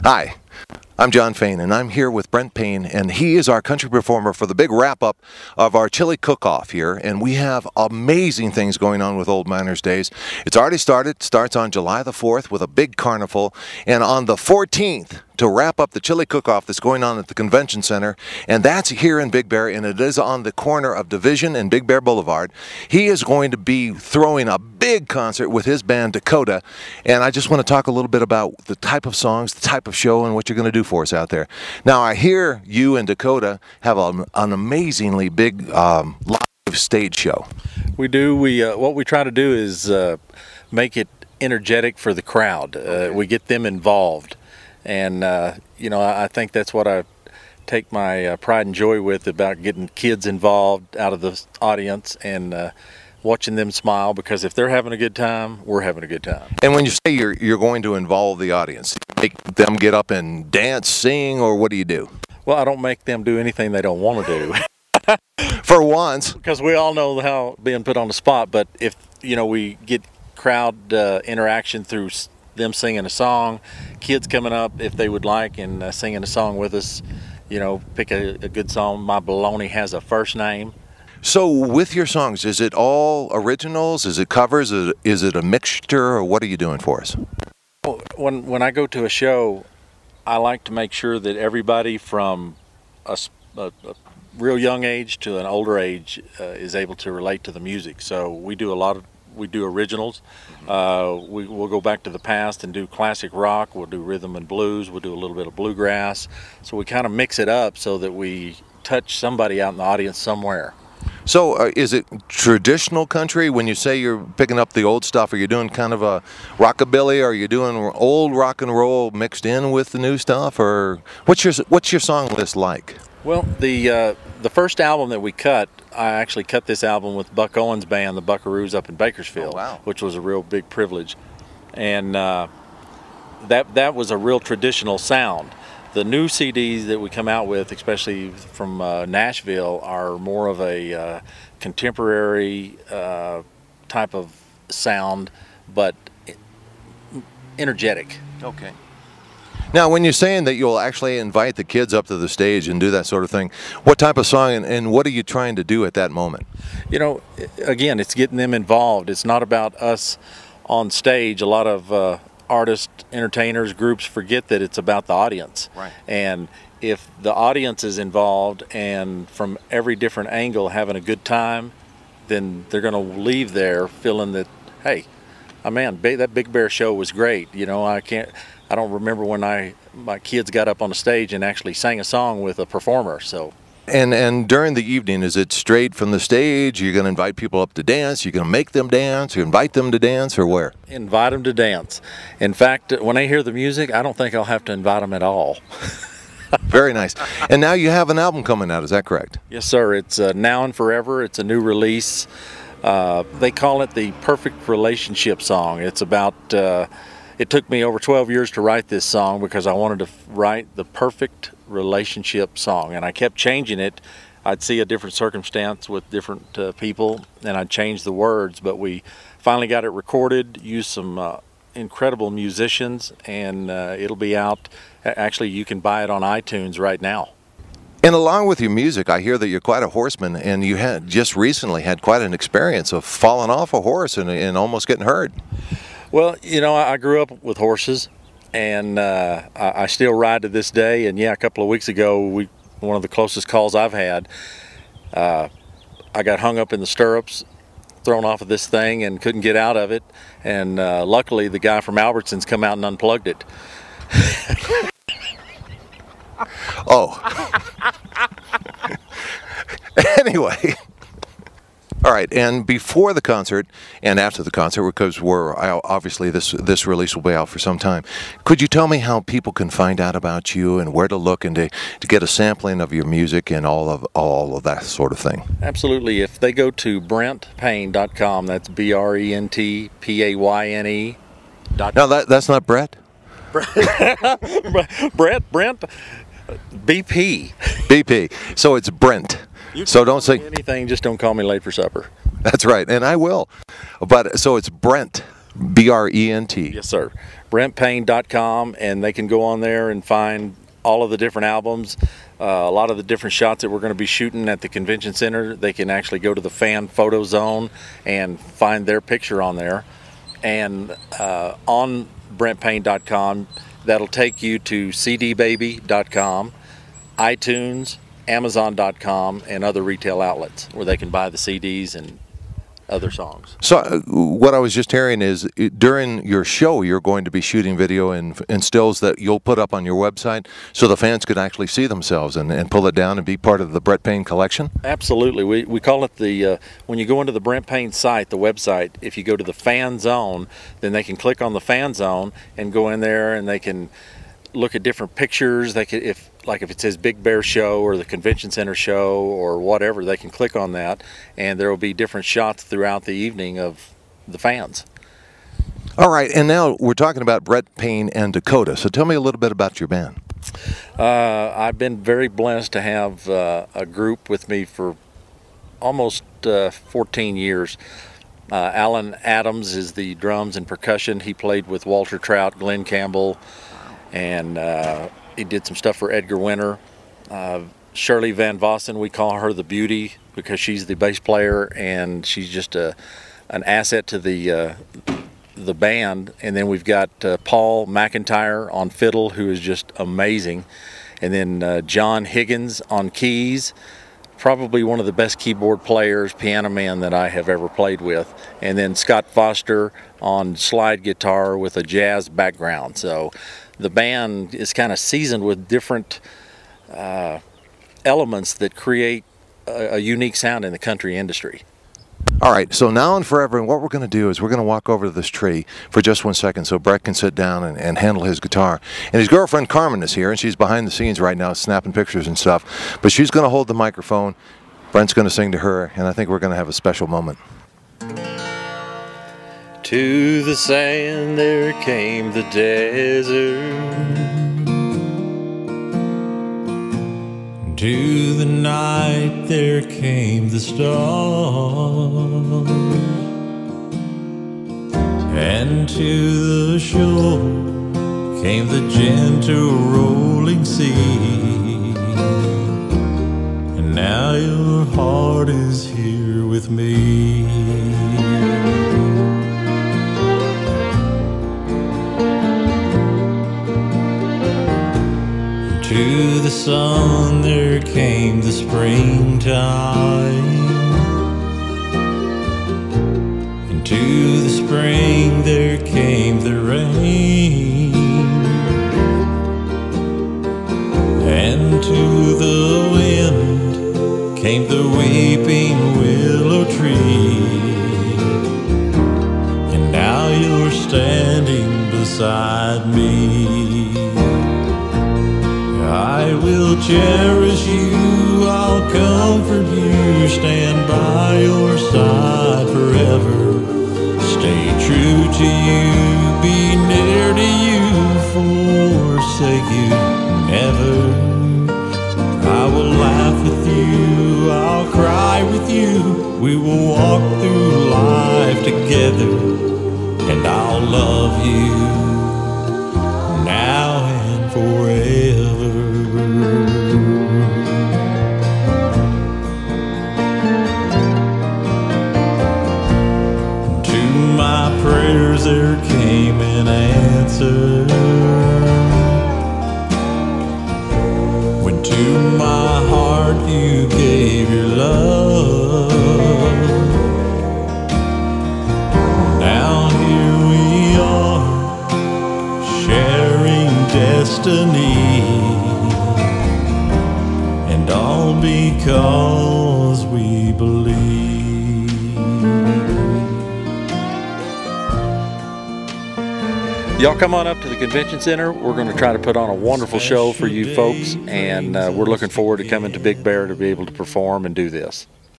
Hi, I'm John Phane, and I'm here with Brent Payne, and he is our country performer for the big wrap-up of our chili cook-off here, and we have amazing things going on with Old Miners Days. It's already started, starts on July the 4th with a big carnival, and on the 14th, to wrap up the chili cook-off that's going on at the Convention Center, and that's here in Big Bear, and it is on the corner of Division and Big Bear Boulevard. He is going to be throwing a big concert with his band Dakota, and I just want to talk a little bit about the type of songs, the type of show, and what you're going to do for us out there. Now, I hear you and Dakota have an amazingly big live stage show. We do. What we try to do is make it energetic for the crowd. We get them involved. And, you know, I think that's what I take my pride and joy with, about getting kids involved out of the audience and watching them smile, because if they're having a good time, we're having a good time. And when you say you're going to involve the audience, make them get up and dance, sing, or what do you do? Well, I don't make them do anything they don't want to do. For once. Because we all know how being put on the spot, but if, you know, we get crowd interaction through them singing a song, kids coming up if they would like and singing a song with us, you know, pick a good song. My Baloney Has a First Name. So with your songs, is it all originals? Is it covers? Is it a mixture? Or what are you doing for us? When I go to a show, I like to make sure that everybody from a real young age to an older age is able to relate to the music. So we do originals. We'll go back to the past and do classic rock. We'll do rhythm and blues. We'll do a little bit of bluegrass. So we kind of mix it up so that we touch somebody out in the audience somewhere. So is it traditional country when you say you're picking up the old stuff? Are you doing kind of a rockabilly? Or are you doing old rock and roll mixed in with the new stuff? Or what's your song list like? Well, the first album that we cut, I actually cut this album with Buck Owens' band, the Buckaroos, up in Bakersfield. Oh, wow. Which was a real big privilege. And that was a real traditional sound. The new CDs that we come out with, especially from Nashville, are more of a contemporary type of sound, but energetic. Okay. Now, when you're saying that you'll actually invite the kids up to the stage and do that sort of thing, what type of song and what are you trying to do at that moment? You know, again, it's getting them involved. It's not about us on stage. A lot of artists, entertainers, groups forget that it's about the audience. Right. And if the audience is involved and from every different angle having a good time, then they're going to leave there feeling that, hey, man, that Big Bear show was great. You know, I don't remember when my kids got up on the stage and actually sang a song with a performer. So. And during the evening, is it straight from the stage? You're going to invite people up to dance? You're going to make them dance? You invite them to dance, or where? Invite them to dance. In fact, when they hear the music, I don't think I'll have to invite them at all. Very nice. And now you have an album coming out, is that correct? Yes, sir. It's Now and Forever. It's a new release. They call it the perfect relationship song. It's about, it took me over 12 years to write this song because I wanted to write the perfect relationship song, and I kept changing it. I'd see a different circumstance with different people and I'd change the words, but we finally got it recorded, used some incredible musicians, and it'll be out. Actually, you can buy it on iTunes right now. And along with your music, I hear that you're quite a horseman, and you had just recently had quite an experience of falling off a horse and almost getting hurt. Well, you know, I grew up with horses, and I still ride to this day. And yeah, a couple of weeks ago, one of the closest calls I've had, I got hung up in the stirrups, thrown off of this thing, and couldn't get out of it. And luckily, the guy from Albertsons come out and unplugged it. Oh. Anyway. All right, and before the concert and after the concert, because obviously this release will be out for some time, could you tell me how people can find out about you and where to look and to get a sampling of your music and all of that sort of thing? Absolutely. If they go to BrentPayne.com, that's BrentPayne. No, that's not Brett. Brent, BP. BP. So it's Brent. So don't say anything, just don't call me late for supper. That's right, and I will. But so it's Brent, B-R-E-N-T. Yes, sir. BrentPayne.com, and they can go on there and find all of the different albums, a lot of the different shots that we're going to be shooting at the convention center. They can actually go to the fan photo zone and find their picture on there. And on BrentPayne.com, that'll take you to CDBaby.com, iTunes, Amazon.com, and other retail outlets where they can buy the CDs and other songs. So what I was just hearing is during your show you're going to be shooting video and stills that you'll put up on your website so the fans could actually see themselves and pull it down and be part of the Brent Payne collection? Absolutely. We call it the, when you go into the Brent Payne site, the website, if you go to the fan zone, then they can click on the fan zone and go in there and they can look at different pictures. They can, if it says Big Bear Show or the Convention Center Show or whatever, they can click on that, and there will be different shots throughout the evening of the fans. All right, and now we're talking about Brent Payne and Dakota. So tell me a little bit about your band. I've been very blessed to have a group with me for almost 14 years. Alan Adams is the drums and percussion. He played with Walter Trout, Glenn Campbell, and he did some stuff for Edgar Winter. Shirley Van Vossen, we call her the Beauty because she's the bass player and she's just an asset to the band. And then we've got Paul McIntyre on fiddle, who is just amazing. And then John Higgins on keys, probably one of the best keyboard players, piano man that I have ever played with. And then Scott Foster on slide guitar with a jazz background. So the band is kind of seasoned with different elements that create a unique sound in the country industry. All right, so now and forever, and what we're going to do is we're going to walk over to this tree for just 1 second so Brett can sit down and handle his guitar. And his girlfriend Carmen is here, and she's behind the scenes right now snapping pictures and stuff. But she's going to hold the microphone. Brent's going to sing to her, and I think we're going to have a special moment. To the sand there came the desert, to the night there came the stars, and to the shore came the gentle rolling sea. And now your heart is here with me. To the sun there came the springtime, and to the spring there came the rain, and to the wind came the weeping willow tree. And now you're standing beside me. I will cherish you, I'll comfort you, stand by your side forever. Stay true to you, be near to you, forsake you never. I will laugh with you, I'll cry with you, we will walk through life together, and I'll love you now and forever. Prayers there came an answer, when to my heart you gave your love. Now here we are, sharing destiny, and all because we believe. Y'all come on up to the convention center. We're going to try to put on a wonderful show for you folks, and we're looking forward to coming to Big Bear to be able to perform and do this.